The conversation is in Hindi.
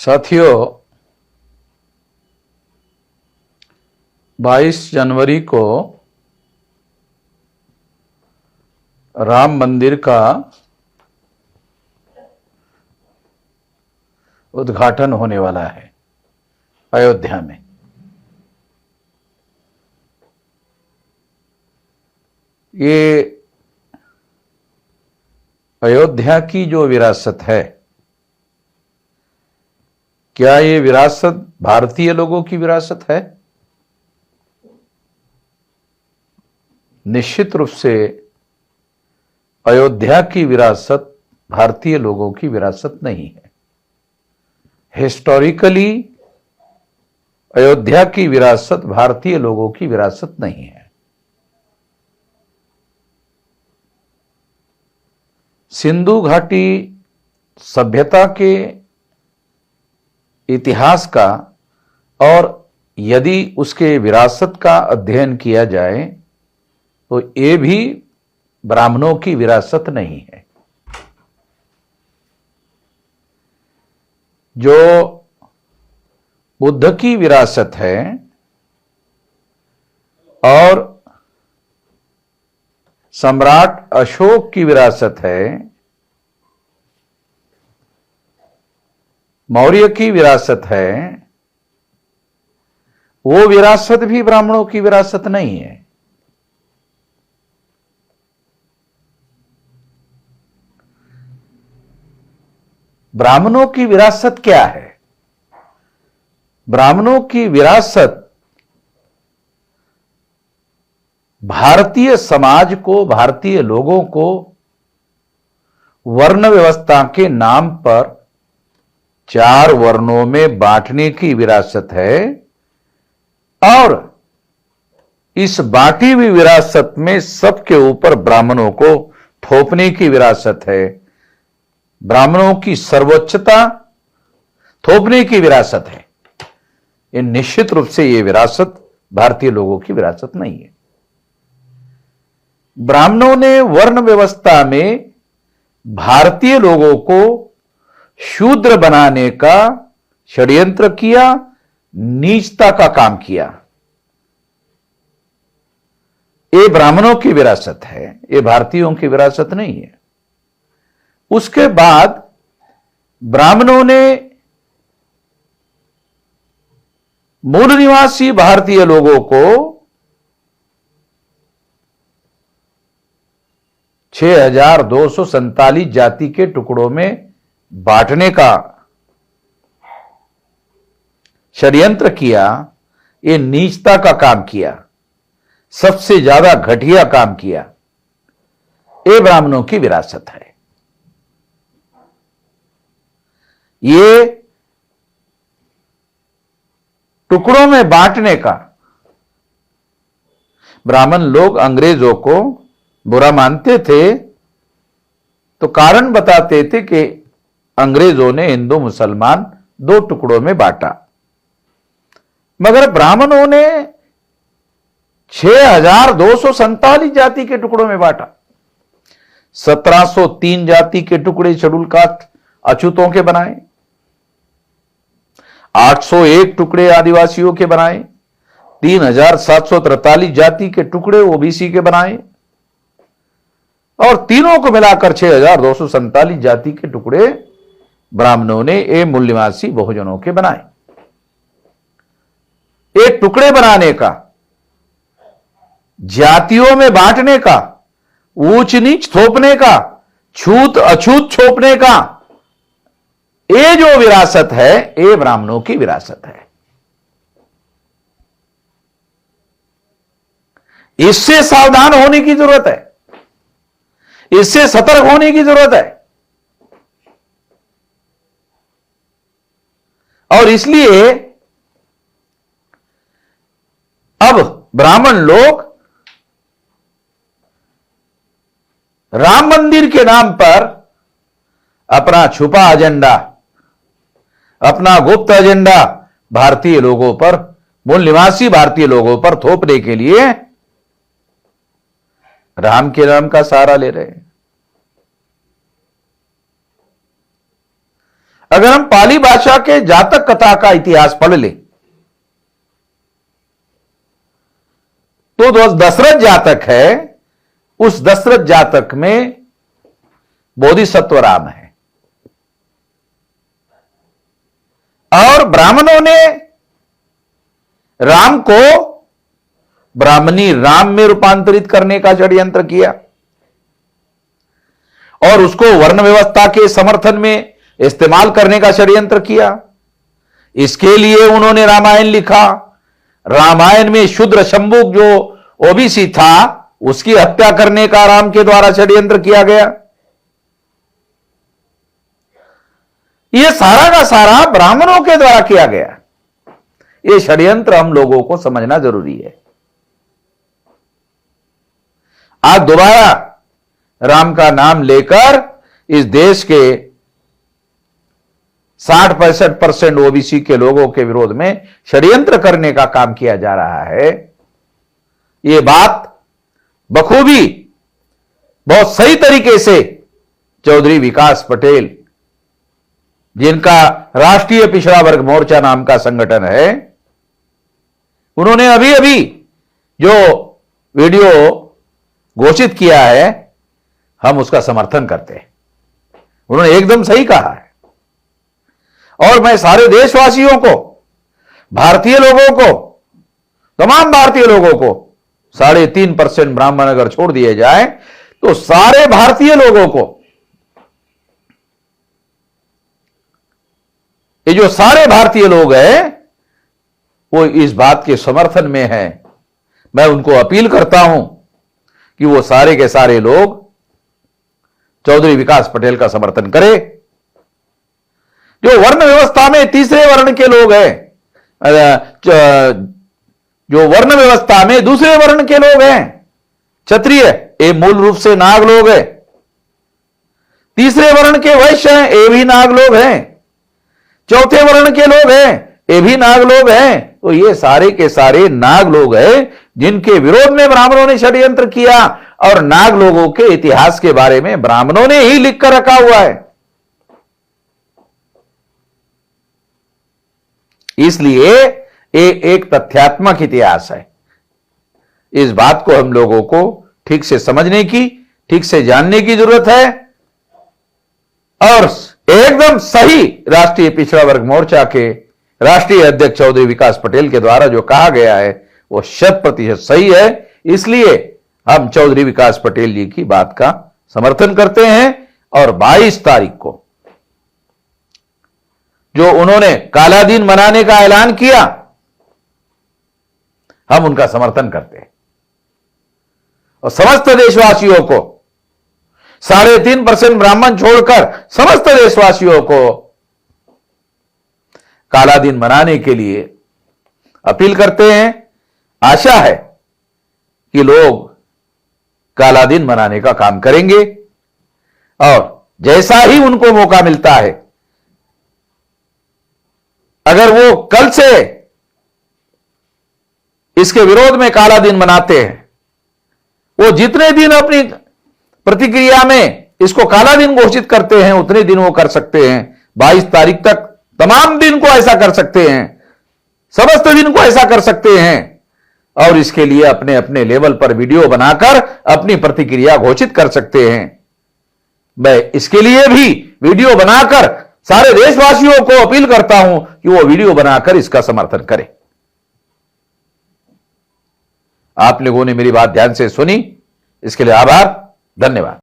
साथियों, 22 जनवरी को राम मंदिर का उद्घाटन होने वाला है अयोध्या में। ये अयोध्या की जो विरासत है, क्या ये विरासत भारतीय लोगों की विरासत है? निश्चित रूप से अयोध्या की विरासत भारतीय लोगों की विरासत नहीं है। हिस्टोरिकली अयोध्या की विरासत भारतीय लोगों की विरासत नहीं है। सिंधु घाटी सभ्यता के इतिहास का और यदि उसके विरासत का अध्ययन किया जाए तो ये भी ब्राह्मणों की विरासत नहीं है। जो बुद्ध की विरासत है और सम्राट अशोक की विरासत है, मौर्य की विरासत है, वो विरासत भी ब्राह्मणों की विरासत नहीं है। ब्राह्मणों की विरासत क्या है? ब्राह्मणों की विरासत भारतीय समाज को, भारतीय लोगों को वर्ण व्यवस्था के नाम पर 4 वर्णों में बांटने की विरासत है और इस बांटी हुई विरासत में सबके ऊपर ब्राह्मणों को थोपने की विरासत है। ब्राह्मणों की सर्वोच्चता थोपने की विरासत है। ये निश्चित रूप से ये विरासत भारतीय लोगों की विरासत नहीं है। ब्राह्मणों ने वर्ण व्यवस्था में भारतीय लोगों को शूद्र बनाने का षड्यंत्र किया, नीचता का काम किया। ये ब्राह्मणों की विरासत है, ये भारतीयों की विरासत नहीं है। उसके बाद ब्राह्मणों ने मूल निवासी भारतीय लोगों को 6247 जाति के टुकड़ों में बांटने का षड्यंत्र किया। ये नीचता का काम किया, सबसे ज्यादा घटिया काम किया। ये ब्राह्मणों की विरासत है। ये टुकड़ों में बांटने का ब्राह्मण लोग अंग्रेजों को बुरा मानते थे तो कारण बताते थे कि अंग्रेजों ने हिंदू मुसलमान 2 टुकड़ों में बांटा, मगर ब्राह्मणों ने 6247 जाति के टुकड़ों में बांटा। 1703 जाति के टुकड़े शेड्यूल कास्ट अछूतों के बनाए, 801 टुकड़े आदिवासियों के बनाए, 3743 जाति के टुकड़े ओबीसी के बनाए और तीनों को मिलाकर 6247 जाति के टुकड़े ब्राह्मणों ने ये मूल निवासी बहुजनों के बनाए। ये टुकड़े बनाने का, जातियों में बांटने का, ऊंच नीच थोपने का, छूत अछूत छोपने का, ये जो विरासत है ये ब्राह्मणों की विरासत है। इससे सावधान होने की जरूरत है, इससे सतर्क होने की जरूरत है। और इसलिए अब ब्राह्मण लोग राम मंदिर के नाम पर अपना छुपा एजेंडा, अपना गुप्त एजेंडा भारतीय लोगों पर, मूल निवासी भारतीय लोगों पर थोपने के लिए राम के नाम का सहारा ले रहे हैं। अगर हम पाली भाषा के जातक कथा का इतिहास पढ़ लें तो दशरथ जातक है, उस दशरथ जातक में बोधिसत्व राम है और ब्राह्मणों ने राम को ब्राह्मणी राम में रूपांतरित करने का षड्यंत्र किया और उसको वर्ण व्यवस्था के समर्थन में इस्तेमाल करने का षड्यंत्र किया। इसके लिए उन्होंने रामायण लिखा। रामायण में शूद्र शंभुक जो ओबीसी था उसकी हत्या करने का राम के द्वारा षड्यंत्र किया गया। यह सारा का सारा ब्राह्मणों के द्वारा किया गया। यह षड्यंत्र हम लोगों को समझना जरूरी है। आज दोबारा राम का नाम लेकर इस देश के 60-65% ओबीसी के लोगों के विरोध में षड्यंत्र करने का काम किया जा रहा है। यह बात बखूबी बहुत सही तरीके से चौधरी विकास पटेल, जिनका राष्ट्रीय पिछड़ा वर्ग मोर्चा नाम का संगठन है, उन्होंने अभी अभी जो वीडियो घोषित किया है हम उसका समर्थन करते हैं। उन्होंने एकदम सही कहा है और मैं सारे देशवासियों को, भारतीय लोगों को, तमाम भारतीय लोगों को 3.5% ब्राह्मण अगर छोड़ दिए जाए तो सारे भारतीय लोगों को, ये जो सारे भारतीय लोग हैं वो इस बात के समर्थन में हैं। मैं उनको अपील करता हूं कि वो सारे के सारे लोग चौधरी विकास पटेल का समर्थन करें। जो वर्ण व्यवस्था में तीसरे वर्ण के लोग हैं, जो वर्ण व्यवस्था में दूसरे वर्ण के लोग हैं, क्षत्रिय ये मूल रूप से नाग लोग हैं, तीसरे वर्ण के वैश्य हैं ये भी नाग लोग हैं, चौथे वर्ण के लोग हैं ये भी नाग लोग हैं। तो ये सारे के सारे नाग लोग हैं जिनके विरोध में ब्राह्मणों ने षड्यंत्र किया और नाग लोगों के इतिहास के बारे में ब्राह्मणों ने ही लिख कर रखा हुआ है। इसलिए ये एक तथ्यात्मक इतिहास है। इस बात को हम लोगों को ठीक से समझने की, ठीक से जानने की जरूरत है और एकदम सही राष्ट्रीय पिछड़ा वर्ग मोर्चा के राष्ट्रीय अध्यक्ष चौधरी विकास पटेल के द्वारा जो कहा गया है वो 100% सही है। इसलिए हम चौधरी विकास पटेल जी की बात का समर्थन करते हैं और 22 तारीख को जो उन्होंने काला दिन मनाने का ऐलान किया हम उनका समर्थन करते हैं और समस्त देशवासियों को 3.5% ब्राह्मण छोड़कर समस्त देशवासियों को काला दिन मनाने के लिए अपील करते हैं। आशा है कि लोग काला दिन मनाने का काम करेंगे और जैसा ही उनको मौका मिलता है, अगर वो कल से इसके विरोध में काला दिन मनाते हैं, वो जितने दिन अपनी प्रतिक्रिया में इसको काला दिन घोषित करते हैं उतने दिन वो कर सकते हैं। 22 तारीख तक तमाम दिन को ऐसा कर सकते हैं, समस्त दिन को ऐसा कर सकते हैं और इसके लिए अपने अपने लेवल पर वीडियो बनाकर अपनी प्रतिक्रिया घोषित कर सकते हैं। मैं इसके लिए भी वीडियो बनाकर सारे देशवासियों को अपील करता हूं कि वो वीडियो बनाकर इसका समर्थन करें। आप लोगों ने मेरी बात ध्यान से सुनी, इसके लिए आभार, धन्यवाद।